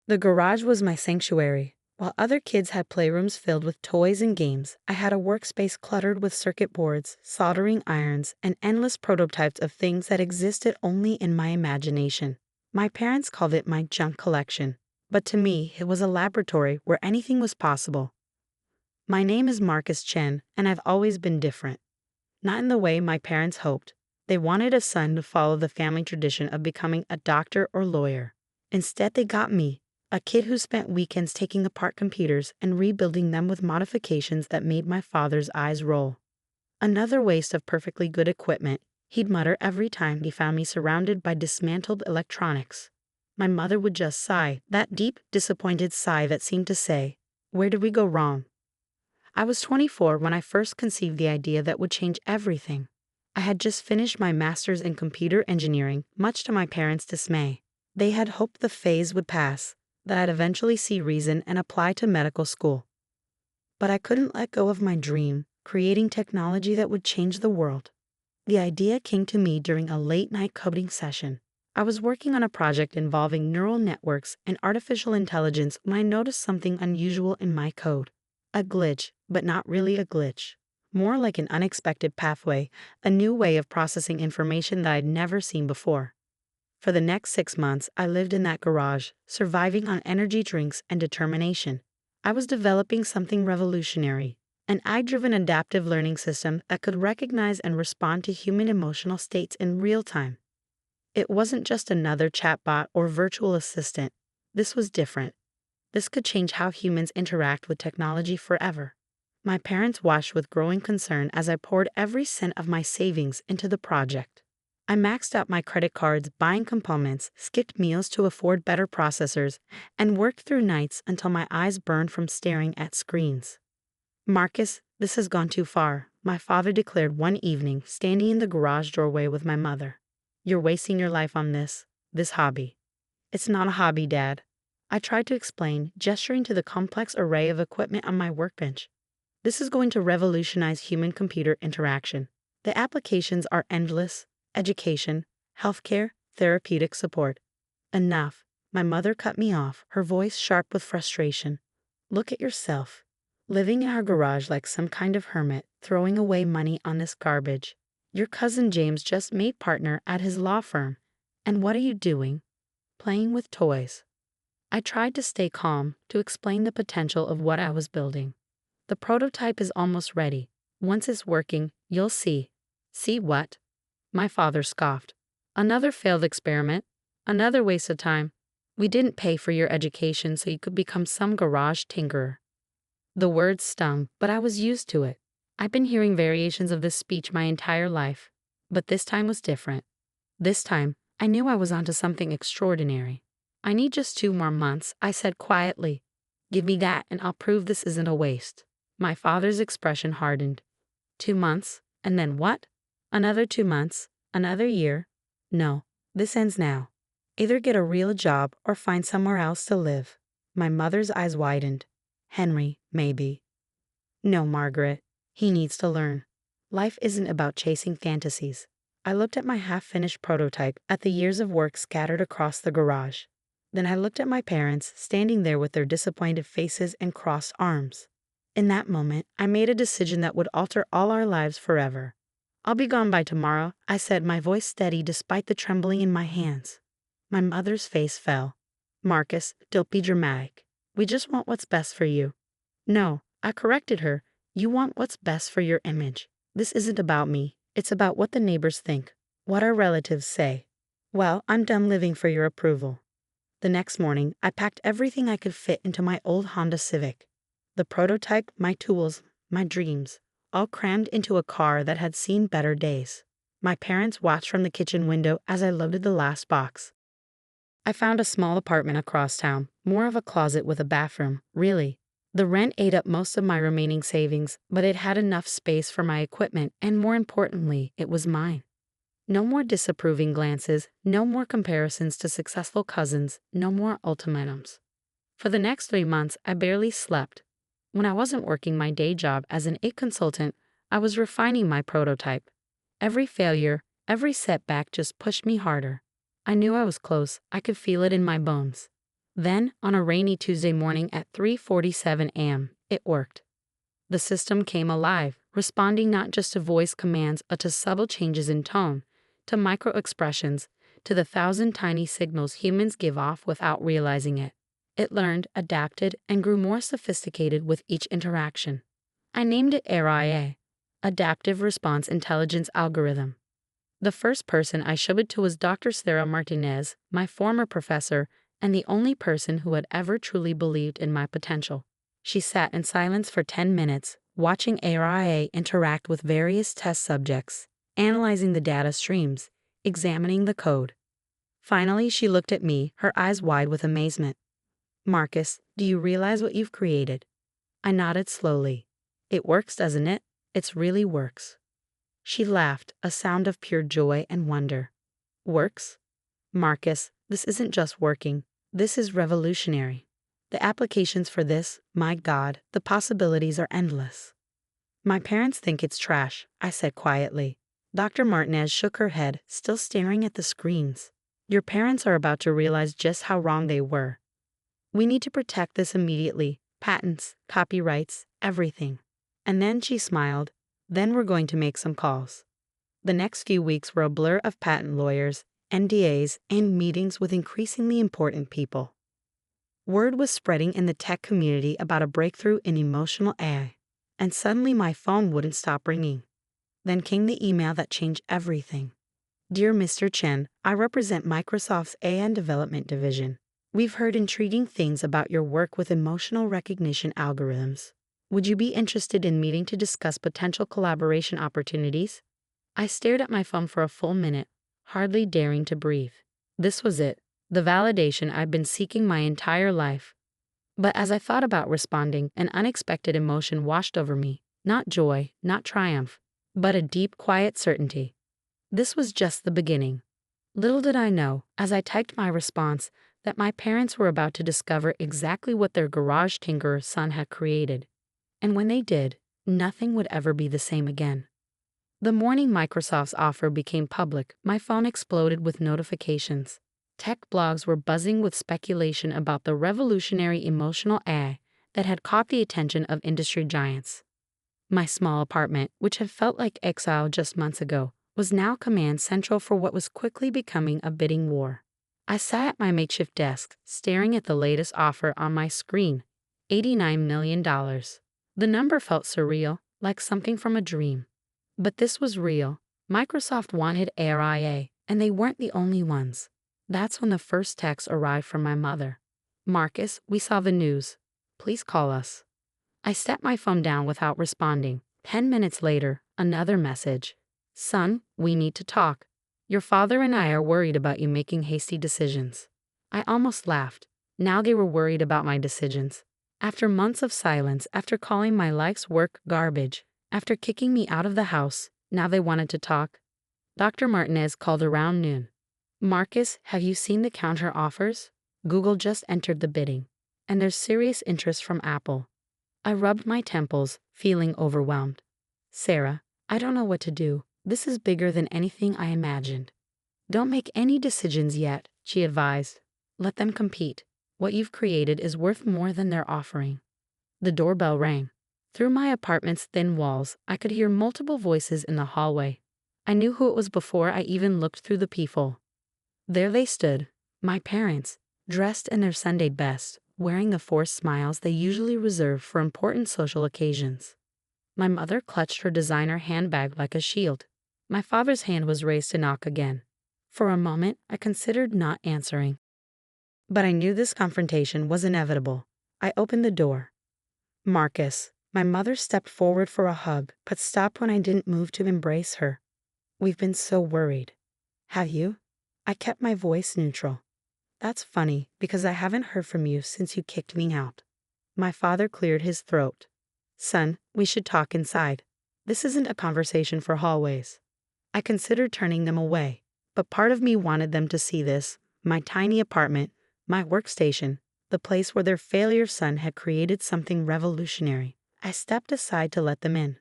The garage was my sanctuary. While other kids had playrooms filled with toys and games, I had a workspace cluttered with circuit boards, soldering irons, and endless prototypes of things that existed only in my imagination. My parents called it my junk collection, but to me, it was a laboratory where anything was possible. My name is Marcus Chen, and I've always been different. Not in the way my parents hoped. They wanted a son to follow the family tradition of becoming a doctor or lawyer. Instead, they got me, a kid who spent weekends taking apart computers and rebuilding them with modifications that made my father's eyes roll. Another waste of perfectly good equipment, he'd mutter every time he found me surrounded by dismantled electronics. My mother would just sigh, that deep, disappointed sigh that seemed to say, "Where did we go wrong?" I was 24 when I first conceived the idea that would change everything. I had just finished my master's in computer engineering, much to my parents' dismay. They had hoped the phase would pass, that I'd eventually see reason and apply to medical school. But I couldn't let go of my dream, creating technology that would change the world. The idea came to me during a late-night coding session. I was working on a project involving neural networks and artificial intelligence when I noticed something unusual in my code. A glitch, but not really a glitch. More like an unexpected pathway, a new way of processing information that I'd never seen before. For the next 6 months, I lived in that garage, surviving on energy drinks and determination. I was developing something revolutionary, an AI-driven adaptive learning system that could recognize and respond to human emotional states in real time. It wasn't just another chatbot or virtual assistant. This was different. This could change how humans interact with technology forever. My parents watched with growing concern as I poured every cent of my savings into the project. I maxed out my credit cards buying components, skipped meals to afford better processors, and worked through nights until my eyes burned from staring at screens. "Marcus, this has gone too far," my father declared one evening, standing in the garage doorway with my mother. "You're wasting your life on this hobby." "It's not a hobby, Dad," I tried to explain, gesturing to the complex array of equipment on my workbench. "This is going to revolutionize human-computer interaction. The applications are endless: education, healthcare, therapeutic support." "Enough," my mother cut me off, her voice sharp with frustration. "Look at yourself. Living in our garage like some kind of hermit, throwing away money on this garbage. Your cousin James just made partner at his law firm. And what are you doing? Playing with toys." I tried to stay calm, to explain the potential of what I was building. "The prototype is almost ready. Once it's working, you'll see." "See what?" My father scoffed. "Another failed experiment. Another waste of time. We didn't pay for your education so you could become some garage tinkerer." The words stung, but I was used to it. I'd been hearing variations of this speech my entire life. But this time was different. This time, I knew I was onto something extraordinary. "I need just 2 more months," I said quietly. "Give me that and I'll prove this isn't a waste." My father's expression hardened. 2 months? And then what? Another 2 months? Another year? "No, this ends now. Either get a real job or find somewhere else to live." My mother's eyes widened. "Henry, maybe." "No, Margaret. He needs to learn. Life isn't about chasing fantasies." I looked at my half-finished prototype, at the years of work scattered across the garage. Then I looked at my parents, standing there with their disappointed faces and crossed arms. In that moment, I made a decision that would alter all our lives forever. "I'll be gone by tomorrow," I said, my voice steady despite the trembling in my hands. My mother's face fell. "Marcus, don't be dramatic. We just want what's best for you." "No," I corrected her. "You want what's best for your image. This isn't about me. It's about what the neighbors think, what our relatives say. Well, I'm done living for your approval." The next morning, I packed everything I could fit into my old Honda Civic. The prototype, my tools, my dreams, all crammed into a car that had seen better days. My parents watched from the kitchen window as I loaded the last box. I found a small apartment across town, more of a closet with a bathroom, really. The rent ate up most of my remaining savings, but it had enough space for my equipment, and more importantly, it was mine. No more disapproving glances, no more comparisons to successful cousins, no more ultimatums. For the next 3 months, I barely slept. When I wasn't working my day job as an IT consultant, I was refining my prototype. Every failure, every setback just pushed me harder. I knew I was close. I could feel it in my bones. Then, on a rainy Tuesday morning at 3:47 a.m., it worked. The system came alive, responding not just to voice commands but to subtle changes in tone, to micro-expressions, to the thousand tiny signals humans give off without realizing it. It learned, adapted, and grew more sophisticated with each interaction. I named it aita, Adaptive Response Intelligence Algorithm. The first person I showed it to was Dr. Sarah Martinez, my former professor, and the only person who had ever truly believed in my potential. She sat in silence for 10 minutes, watching aita interact with various test subjects, analyzing the data streams, examining the code. Finally, she looked at me, her eyes wide with amazement. "Marcus, do you realize what you've created?" I nodded slowly. "It works, doesn't it? It really works." She laughed, a sound of pure joy and wonder. "Works? Marcus, this isn't just working. This is revolutionary. The applications for this, my God, the possibilities are endless." "My parents think it's trash," I said quietly. Dr. Martinez shook her head, still staring at the screens. "Your parents are about to realize just how wrong they were. We need to protect this immediately. Patents, copyrights, everything." And then she smiled. "Then we're going to make some calls." The next few weeks were a blur of patent lawyers, NDAs, and meetings with increasingly important people. Word was spreading in the tech community about a breakthrough in emotional AI, and suddenly my phone wouldn't stop ringing. Then came the email that changed everything. "Dear Mr. Chen, I represent Microsoft's AI Development Division. We've heard intriguing things about your work with emotional recognition algorithms. Would you be interested in meeting to discuss potential collaboration opportunities?" I stared at my phone for a full minute, hardly daring to breathe. This was it, the validation I'd been seeking my entire life. But as I thought about responding, an unexpected emotion washed over me. Not joy, not triumph, but a deep, quiet certainty. This was just the beginning. Little did I know, as I typed my response, that my parents were about to discover exactly what their garage tinkerer son had created. And when they did, nothing would ever be the same again. The morning Microsoft's offer became public, my phone exploded with notifications. Tech blogs were buzzing with speculation about the revolutionary emotional AI that had caught the attention of industry giants. My small apartment, which had felt like exile just months ago, was now command central for what was quickly becoming a bidding war. I sat at my makeshift desk, staring at the latest offer on my screen, $89 million. The number felt surreal, like something from a dream. But this was real. Microsoft wanted AIA, and they weren't the only ones. That's when the first text arrived from my mother. "Marcus, we saw the news. Please call us." I set my phone down without responding. 10 minutes later, another message. "Son, we need to talk. Your father and I are worried about you making hasty decisions." I almost laughed. Now they were worried about my decisions. After months of silence, after calling my life's work garbage, after kicking me out of the house, now they wanted to talk. Dr. Martinez called around noon. "Marcus, have you seen the counter offers? Google just entered the bidding, and there's serious interest from Apple." I rubbed my temples, feeling overwhelmed. "Sarah, I don't know what to do. This is bigger than anything I imagined." "Don't make any decisions yet," she advised. "Let them compete. What you've created is worth more than they're offering." The doorbell rang. Through my apartment's thin walls, I could hear multiple voices in the hallway. I knew who it was before I even looked through the peephole. There they stood, my parents, dressed in their Sunday best, wearing the forced smiles they usually reserve for important social occasions. My mother clutched her designer handbag like a shield. My father's hand was raised to knock again. For a moment, I considered not answering. But I knew this confrontation was inevitable. I opened the door. "Marcus." My mother stepped forward for a hug, but stopped when I didn't move to embrace her. "We've been so worried." "Have you?" I kept my voice neutral. "That's funny, because I haven't heard from you since you kicked me out." My father cleared his throat. "Son, we should talk inside. This isn't a conversation for hallways." I considered turning them away, but part of me wanted them to see this, my tiny apartment, my workstation, the place where their failure son had created something revolutionary. I stepped aside to let them in.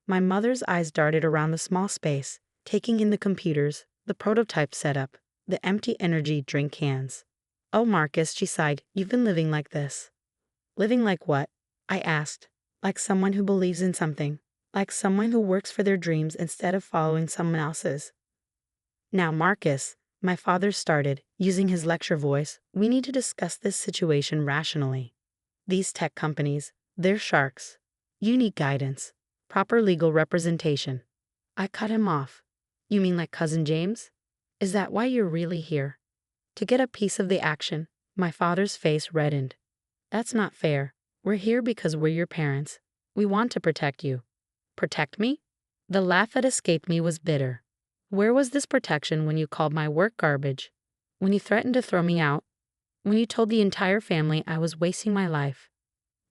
My mother's eyes darted around the small space, taking in the computers, the prototype setup, the empty energy drink cans. Oh, Marcus, she sighed, you've been living like this. Living like what? I asked. Like someone who believes in something. Like someone who works for their dreams instead of following someone else's. Now, Marcus, my father started, using his lecture voice, we need to discuss this situation rationally. These tech companies, they're sharks. You need guidance. Proper legal representation. I cut him off. You mean like Cousin James? Is that why you're really here? To get a piece of the action. My father's face reddened. That's not fair. We're here because we're your parents. We want to protect you. Protect me? The laugh that escaped me was bitter. Where was this protection when you called my work garbage? When you threatened to throw me out? When you told the entire family I was wasting my life?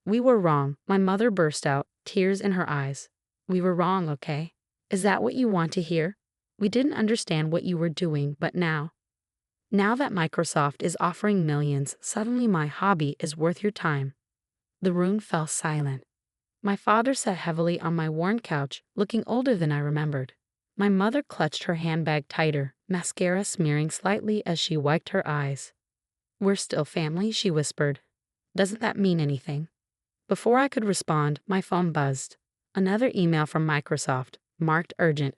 We were wrong, my mother burst out, tears in her eyes. We were wrong, okay? Is that what you want to hear? We didn't understand what you were doing, but now that Microsoft is offering millions, suddenly my hobby is worth your time. The room fell silent. My father sat heavily on my worn couch, looking older than I remembered. My mother clutched her handbag tighter, mascara smearing slightly as she wiped her eyes. We're still family, she whispered. Doesn't that mean anything? Before I could respond, my phone buzzed. Another email from Microsoft, marked urgent.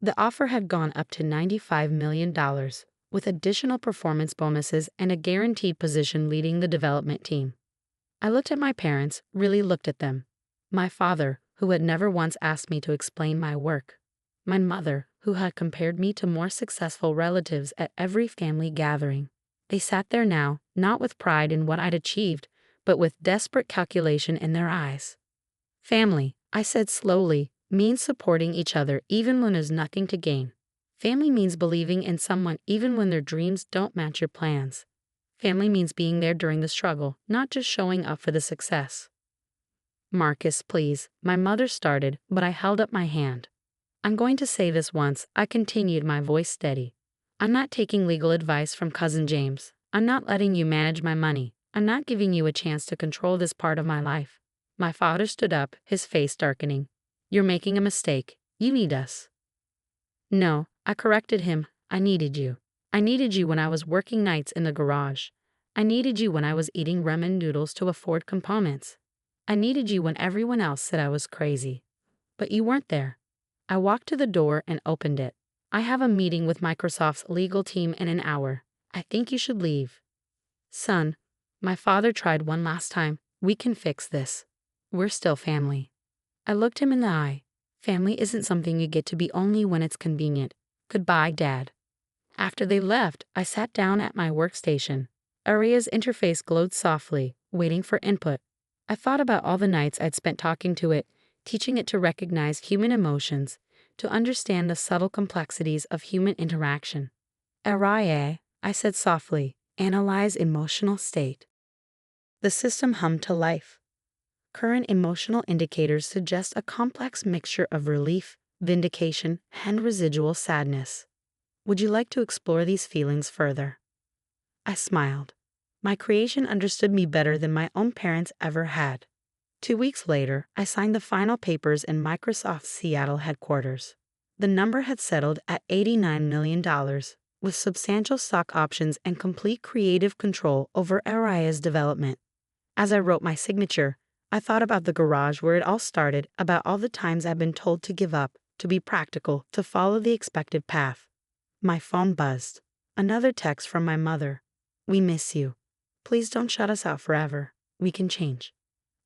The offer had gone up to $95 million, with additional performance bonuses and a guaranteed position leading the development team. I looked at my parents, really looked at them. My father, who had never once asked me to explain my work. My mother, who had compared me to more successful relatives at every family gathering. They sat there now, not with pride in what I'd achieved, but with desperate calculation in their eyes. Family, I said slowly, means supporting each other even when there's nothing to gain. Family means believing in someone even when their dreams don't match your plans. Family means being there during the struggle, not just showing up for the success. Marcus, please, my mother started, but I held up my hand. I'm going to say this once, I continued, my voice steady. I'm not taking legal advice from Cousin James. I'm not letting you manage my money. I'm not giving you a chance to control this part of my life. My father stood up, his face darkening. You're making a mistake. You need us. No, I corrected him. I needed you. I needed you when I was working nights in the garage. I needed you when I was eating ramen noodles to afford components. I needed you when everyone else said I was crazy. But you weren't there. I walked to the door and opened it. I have a meeting with Microsoft's legal team in an hour. I think you should leave. Son, my father tried one last time. We can fix this. We're still family. I looked him in the eye. Family isn't something you get to be only when it's convenient. Goodbye, Dad. After they left, I sat down at my workstation. Aria's interface glowed softly, waiting for input. I thought about all the nights I'd spent talking to it, teaching it to recognize human emotions, to understand the subtle complexities of human interaction. Aria, I said softly, analyze emotional state. The system hummed to life. Current emotional indicators suggest a complex mixture of relief, vindication, and residual sadness. Would you like to explore these feelings further? I smiled. My creation understood me better than my own parents ever had. 2 weeks later, I signed the final papers in Microsoft's Seattle headquarters. The number had settled at $89 million, with substantial stock options and complete creative control over Aria's development. As I wrote my signature, I thought about the garage where it all started, about all the times I'd been told to give up, to be practical, to follow the expected path. My phone buzzed. Another text from my mother. We miss you. Please don't shut us out forever. We can change.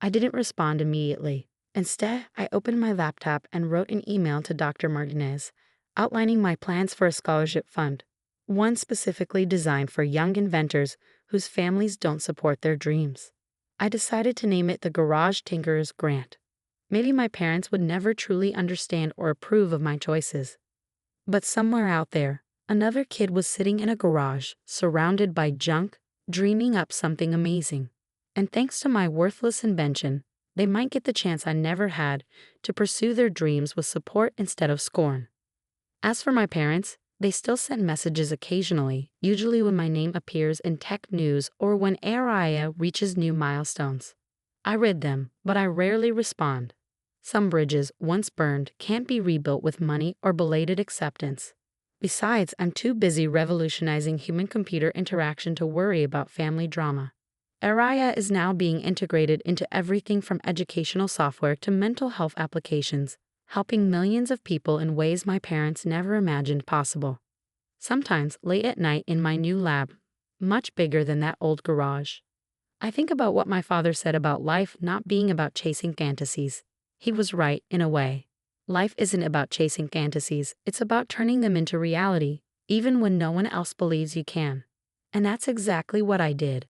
I didn't respond immediately. Instead, I opened my laptop and wrote an email to Dr. Martinez, outlining my plans for a scholarship fund, one specifically designed for young inventors whose families don't support their dreams. I decided to name it the Garage Tinkerer's Grant. Maybe my parents would never truly understand or approve of my choices. But somewhere out there, another kid was sitting in a garage, surrounded by junk, dreaming up something amazing. And thanks to my worthless invention, they might get the chance I never had to pursue their dreams with support instead of scorn. As for my parents, they still send messages occasionally, usually when my name appears in tech news or when Aria reaches new milestones. I read them, but I rarely respond. Some bridges, once burned, can't be rebuilt with money or belated acceptance. Besides, I'm too busy revolutionizing human-computer interaction to worry about family drama. Aita is now being integrated into everything from educational software to mental health applications, helping millions of people in ways my parents never imagined possible. Sometimes, late at night in my new lab, much bigger than that old garage, I think about what my father said about life not being about chasing fantasies. He was right, in a way. Life isn't about chasing fantasies, it's about turning them into reality, even when no one else believes you can. And that's exactly what I did.